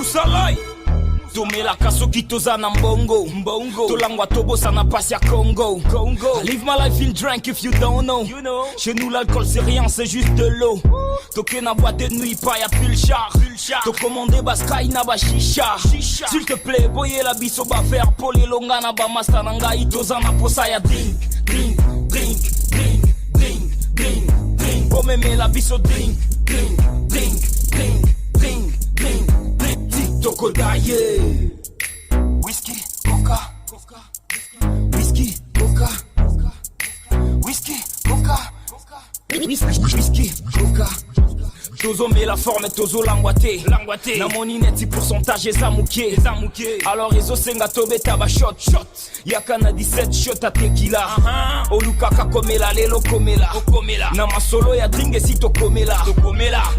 Musalai Tomela kasoki toza na mbongo Tolangwa tobosa na pasi ya Congo I live my life in drink if you don't know Chez nous l'alcool c'est rien, c'est juste de l'eau Toke na boîte de nuit, pas y'a plus le char To commande baskaï na ba shisha S'il te plaît, boye la biso ba faire Poli longa na ba masta nanga Toza na posa ya drink Bomeme la biso drink Toko daye Whisky, coca Whisky, coca Whisky, coca Whisky, coca Tozo met la forme, tozo langwate Na moni neti pourcentage ezamuke Alors ezo senga tobe taba shot Yaka na 17 shot a tequila Olukaka komela, lelo komela Na masolo ya dringue si to komela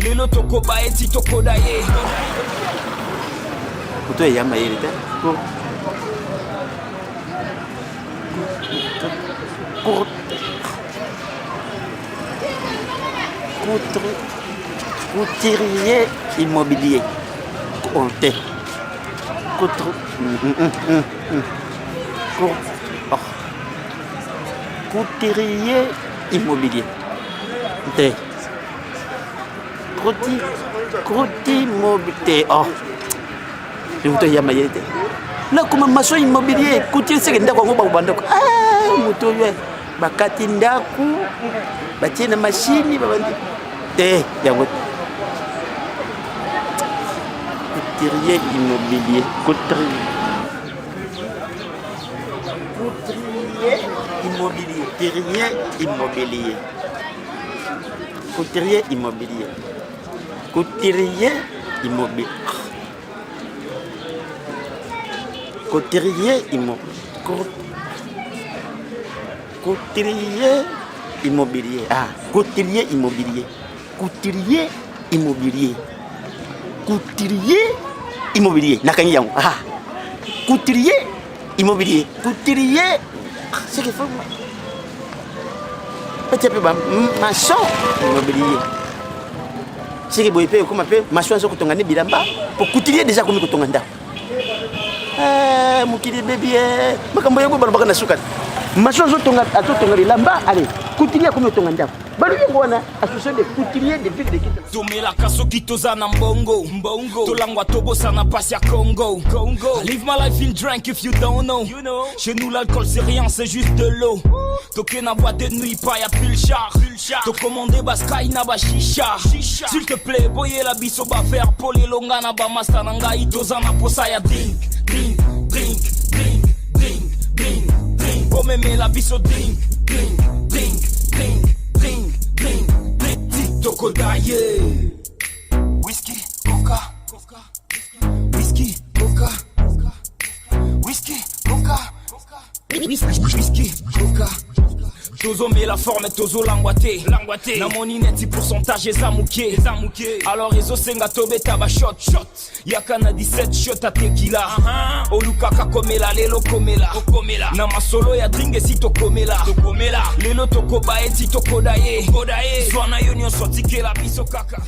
Lelo toko bae si toko daye Kutu ya yama yelite Couturier immobilier. Comptez. Couturier immobilier. Comptez. Croûti immobilier. Oh. Je vous dis, là, comme maçon immobilier, couturier, c'est que nous avons ah, moutoué. Bakati ndaku, batie na machine, babandi. Yango. Couturier immobilier. Couturier immobilier. Couturier immobilier. Couturier immobilier. Couturier immobilier. Ah, couturier immobilier. Couturier immobilier. Couturier immobilier. Nakani yango. Ah. Couturier immobilier. Couturier. C'est qu'il faut. Peut-être pas maçon immobilier. C'est que boype comme appelle maçon so kutongane bilamba pour couturier déjà comme kutonganda. Mukiri baby makambo yango balobaka na suka. Maçon so tonga atotonga bilamba allez couturier comme tonganda. Tomela kasoki toza na mbongo Tolangwa tobosa na pasi ya Congo I live my life in drink if you don't know Chez nous l'alcool c'est rien, c'est juste de l'eau Toke na boîte de nuit, pas y'a plus le char To commande baskaï na ba shisha S'il te plaît, boye la biso ba faire Poli longa na ba masta nanga Toza na posa ya drink Bomeme la biso drink Toko daye Whisky, coca Whisky, coca Whisky, coca Whisky, coca Tozo met la forme, tozo langwate Na moni neti pourcentage ezamuke Alors ezo senga tobe taba shot Yaka na 17 shot a tequila Olukaka komela, lelo komela Na masolo ya dringue si to komela Lelo toko bae si toko daye Zwana yo nyon soti ke la biso kaka